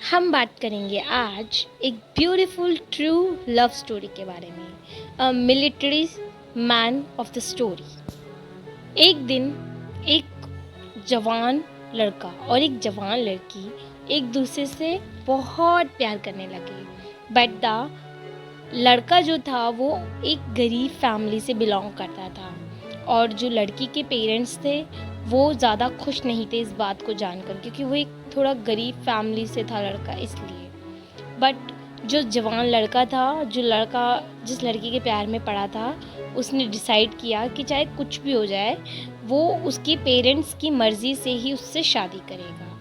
हम बात करेंगे आज एक ब्यूटीफुल ट्रू लव स्टोरी के बारे में। A military man of the story. एक दिन एक जवान लड़का और एक जवान लड़की एक दूसरे से बहुत प्यार करने लगे। बट द लड़का जो था वो एक गरीब फैमिली से बिलोंग करता था और जो लड़की के पेरेंट्स थे वो ज़्यादा खुश नहीं थे इस बात को जानकर, क्योंकि वो एक थोड़ा गरीब फैमिली से था लड़का, इसलिए। बट जो जवान लड़का था, जिस लड़की के प्यार में पड़ा था, उसने डिसाइड किया कि चाहे कुछ भी हो जाए वो उसके पेरेंट्स की मर्ज़ी से ही उससे शादी करेगा।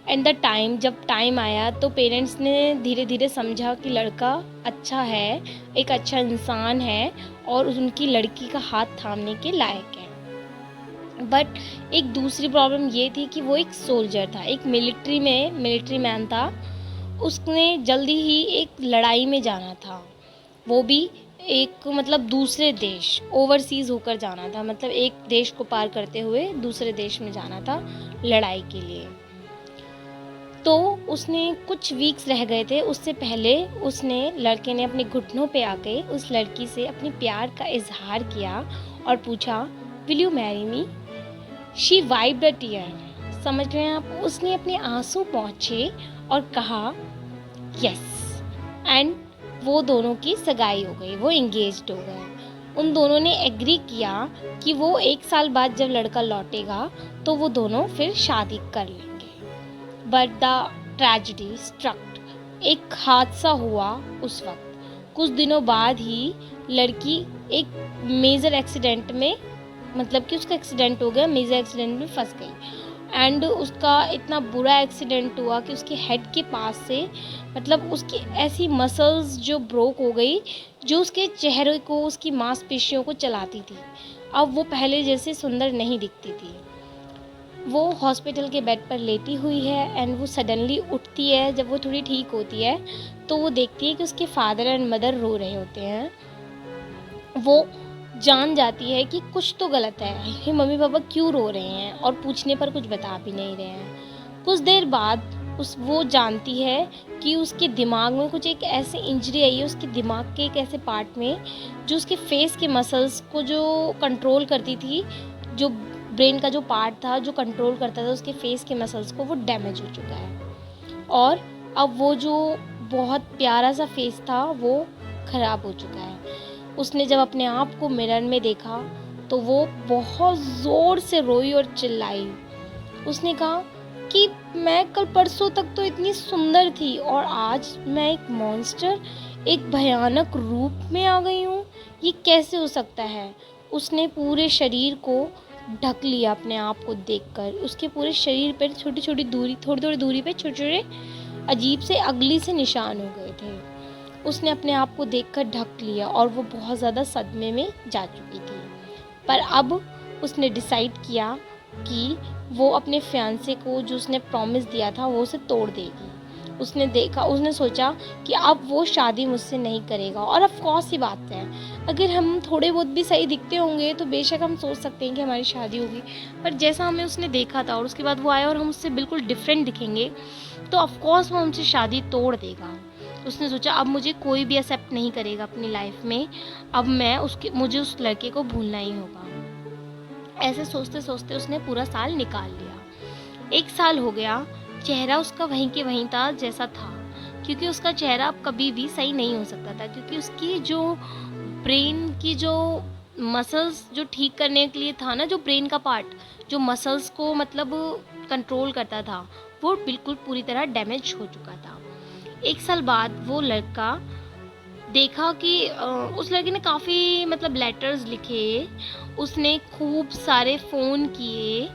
एंड जब टाइम आया तो पेरेंट्स ने धीरे धीरे समझा कि लड़का अच्छा है, एक अच्छा इंसान है और उनकी लड़की का हाथ थामने के लायक है। बट एक दूसरी प्रॉब्लम ये थी कि वो एक सोल्जर था, एक मिलिट्री मैन था। उसने जल्दी ही एक लड़ाई में जाना था, वो भी एक दूसरे देश, ओवरसीज़ होकर जाना था, मतलब एक देश को पार करते हुए दूसरे देश में जाना था लड़ाई के लिए। तो उसने कुछ वीक्स रह गए थे, उससे पहले लड़के ने अपने घुटनों पे आके उस लड़की से अपने प्यार का इजहार किया और पूछा, will you marry me? She wiped a tear. समझ रहे हैं आप? उसने अपने आंसू पोंछे और कहा यस। एंड वो दोनों की सगाई हो गई, वो एंगेज्ड हो गए। उन दोनों ने एग्री किया कि वो 1 साल बाद जब लड़का लौटेगा तो वो दोनों फिर शादी कर लेंगे। But the tragedy struck. एक हादसा हुआ उस वक्त। कुछ दिनों बाद ही लड़की एक मेजर एक्सीडेंट में, कि उसका एक्सीडेंट हो गया, मेजर एक्सीडेंट में फंस गई। एंड उसका इतना बुरा एक्सीडेंट हुआ कि उसके हेड के पास से उसकी ऐसी मसल्स जो ब्रोक हो गई जो उसके चेहरे को, उसकी मांसपेशियों को चलाती थी। अब वो पहले जैसे सुंदर नहीं दिखती थी। वो हॉस्पिटल के बेड पर लेटी हुई है एंड वो सडनली उठती है। जब वो थोड़ी ठीक होती है तो वो देखती है कि उसके फादर एंड मदर रो रहे होते हैं। वो जान जाती है कि कुछ तो गलत है, ये मम्मी पापा क्यों रो रहे हैं, और पूछने पर कुछ बता भी नहीं रहे हैं। कुछ देर बाद वो जानती है कि उसके दिमाग में कुछ एक ऐसी इंजरी आई है, उसके दिमाग के एक ऐसे पार्ट में जो उसके फेस के मसल्स को जो कंट्रोल करती थी, जो ब्रेन का जो पार्ट था जो कंट्रोल करता था उसके फेस के मसल्स को, वो डैमेज हो चुका है। और अब वो जो बहुत प्यारा सा फेस था वो ख़राब हो चुका है। उसने जब अपने आप को मिरर में देखा तो वो बहुत ज़ोर से रोई और चिल्लाई। उसने कहा कि मैं कल परसों तक तो इतनी सुंदर थी और आज मैं एक मॉन्स्टर, एक भयानक रूप में आ गई हूँ, ये कैसे हो सकता है? उसने पूरे शरीर को ढक लिया अपने आप को देखकर। उसके पूरे शरीर पर थोड़ी थोड़ी दूरी पे छोटे छोटे अजीब से अगली से निशान हो गए थे। उसने अपने आप को देखकर ढक लिया और वो बहुत ज़्यादा सदमे में जा चुकी थी। पर अब उसने डिसाइड किया कि वो अपने फियांसे को जो उसने प्रॉमिस दिया था वो उसे तोड़ देगी। उसने सोचा कि अब वो शादी मुझसे नहीं करेगा। और ऑफ कोर्स ही बात है, अगर हम थोड़े बहुत भी सही दिखते होंगे तो बेशक हम सोच सकते हैं कि हमारी शादी होगी, पर जैसा हमें उसने देखा था और उसके बाद वो आया और हम उससे बिल्कुल डिफरेंट दिखेंगे तो ऑफ कोर्स वो हमसे शादी तोड़ देगा। उसने सोचा अब मुझे कोई भी एक्सेप्ट नहीं करेगा अपनी लाइफ में, अब मुझे उस लड़के को भूलना ही होगा। ऐसे सोचते सोचते उसने पूरा साल निकाल लिया। 1 साल हो गया, चेहरा उसका वहीं के वहीं था जैसा था, क्योंकि उसका चेहरा अब कभी भी सही नहीं हो सकता था, क्योंकि उसकी जो ब्रेन की जो मसल्स जो ठीक करने के लिए था ना, जो ब्रेन का पार्ट जो मसल्स को कंट्रोल करता था, वो बिल्कुल पूरी तरह डैमेज हो चुका था। 1 साल बाद वो लड़का देखा कि उस लड़के ने काफ़ी लेटर्स लिखे, उसने खूब सारे फ़ोन किए,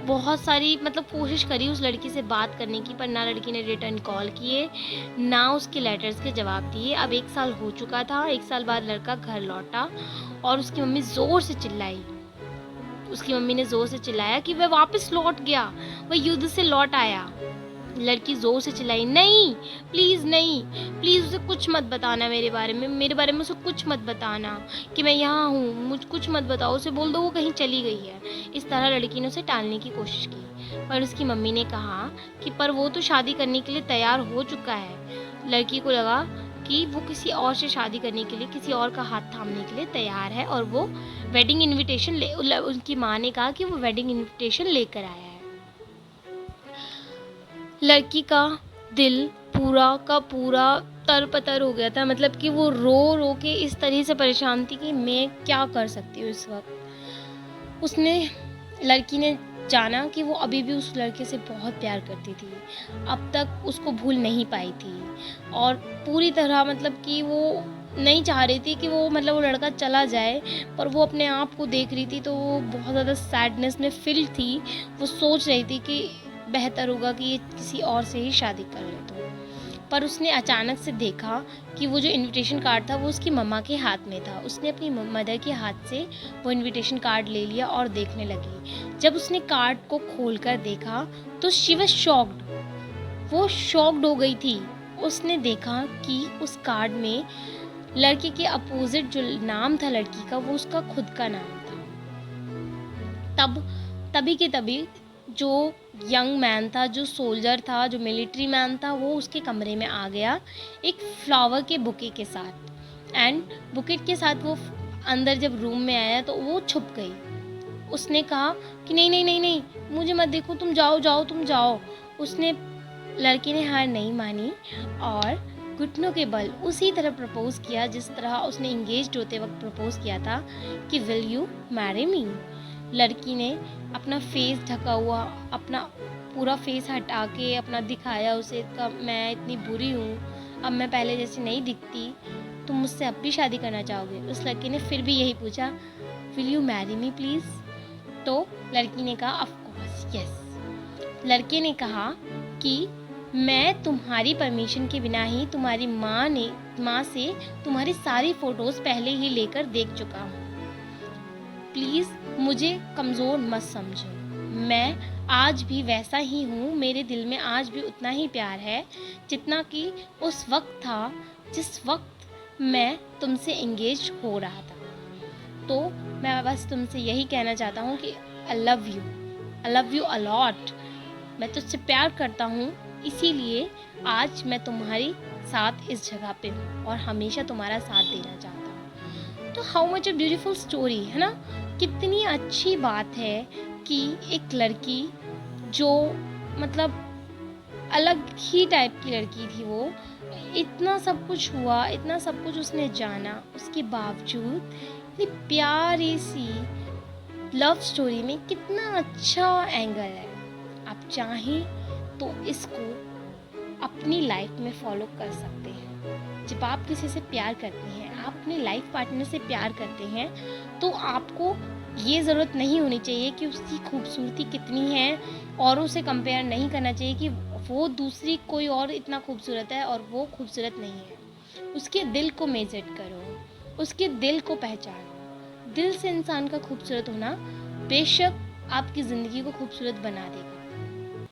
बहुत सारी कोशिश करी उस लड़की से बात करने की, पर ना लड़की ने रिटर्न कॉल किए, ना उसके लेटर्स के जवाब दिए। अब 1 साल हो चुका था। 1 साल बाद लड़का घर लौटा और उसकी मम्मी ज़ोर से चिल्लाई। उसकी मम्मी ने ज़ोर से चिल्लाया कि वह वापस लौट गया, वह युद्ध से लौट आया। लड़की ज़ोर से चिल्लाई, नहीं, प्लीज़ नहीं, प्लीज़ उसे कुछ मत बताना मेरे बारे में उसे कुछ मत बताना कि मैं यहाँ हूँ, मुझ कुछ मत बताओ, उसे बोल दो वो कहीं चली गई है। इस तरह लड़की ने उसे टालने की कोशिश की, पर उसकी मम्मी ने कहा कि पर वो तो शादी करने के लिए तैयार हो चुका है। लड़की को लगा कि वो किसी और से शादी करने के लिए, किसी और का हाथ थामने के लिए तैयार है, और वो वेडिंग इनविटेशन उनकी माँ ने कहा कि वो वेडिंग इनविटेशन लेकर आया है। लड़की का दिल पूरा का पूरा तरपतर हो गया था, मतलब कि वो रो रो के इस तरह से परेशान थी कि मैं क्या कर सकती हूँ इस वक्त। लड़की ने जाना कि वो अभी भी उस लड़के से बहुत प्यार करती थी, अब तक उसको भूल नहीं पाई थी, और पूरी तरह मतलब कि वो नहीं चाह रही थी कि वो लड़का चला जाए, पर वो अपने आप को देख रही थी तो वो बहुत ज़्यादा सैडनेस में फिल थी। वो सोच रही थी कि बेहतर होगा कि ये किसी और से ही शादी कर ले तो। पर उसने अचानक से देखा कि वो जो इनविटेशन कार्ड था वो उसकी मम्मा के हाथ में था। उसने अपनी मदर के हाथ से वो इनविटेशन कार्ड ले लिया और देखने लगी। जब उसने कार्ड को खोलकर देखा तो शी वाज शॉक्ड। वो शॉक्ड हो गई थी। उसने देखा कि उस कार्ड में लड़के के अपोजिट जो नाम था लड़की का, वो उसका खुद का नाम था। तभी के तभी जो यंग मैन था, जो सोल्जर था, जो मिलिट्री मैन था, वो उसके कमरे में आ गया एक फ्लावर के बुके के साथ। एंड बुकेट के साथ वो अंदर जब रूम में आया तो वो छुप गई। उसने कहा कि नहीं नहीं नहीं नहीं, मुझे मत देखो, तुम जाओ जाओ तुम जाओ। लड़की ने हार नहीं मानी और घुटनों के बल उसी तरह प्रपोज किया जिस तरह उसने इंगेज्ड होते वक्त प्रपोज किया था कि विल यू मैरी मी। लड़की ने अपना फेस ढका हुआ, अपना पूरा फेस हटा के अपना दिखाया उसे, मैं इतनी बुरी हूँ, अब मैं पहले जैसी नहीं दिखती, तुम मुझसे अब भी शादी करना चाहोगे। उस लड़के ने फिर भी यही पूछा, will you marry me please. तो लड़की ने कहा ऑफ कोर्स यस। लड़के ने कहा कि मैं तुम्हारी परमिशन के बिना ही तुम्हारी माँ से तुम्हारी सारी फ़ोटोज़ पहले ही लेकर देख चुका हूँ, प्लीज़ मुझे कमज़ोर मत समझो, मैं आज भी वैसा ही हूँ, मेरे दिल में आज भी उतना ही प्यार है जितना कि उस वक्त था जिस वक्त मैं तुमसे एंगेज हो रहा था। तो मैं बस तुमसे यही कहना चाहता हूँ कि आई लव यू अलॉट। मैं तुझसे प्यार करता हूँ, इसीलिए आज मैं तुम्हारी साथ इस जगह पे हूँ और हमेशा तुम्हारा साथ देना चाहता हूँ। तो how much a beautiful story है ना। कितनी अच्छी बात है कि एक लड़की जो मतलब अलग ही टाइप की लड़की थी, वो इतना सब कुछ हुआ, इतना सब कुछ उसने जाना, उसके बावजूद इतनी प्यारी सी लव स्टोरी में कितना अच्छा एंगल है। आप चाहें तो इसको अपनी लाइफ में फॉलो कर सकते हैं। जब आप किसी से प्यार करते हैं, आप अपने लाइफ पार्टनर से प्यार करते हैं, तो आपको ये ज़रूरत नहीं होनी चाहिए कि उसकी खूबसूरती कितनी है, औरों से कंपेयर नहीं करना चाहिए कि वो दूसरी कोई और इतना खूबसूरत है और वो खूबसूरत नहीं है। उसके दिल को मेजर करो, उसके दिल को पहचानो। दिल से इंसान का खूबसूरत होना बेशक आपकी ज़िंदगी को खूबसूरत बना देगा।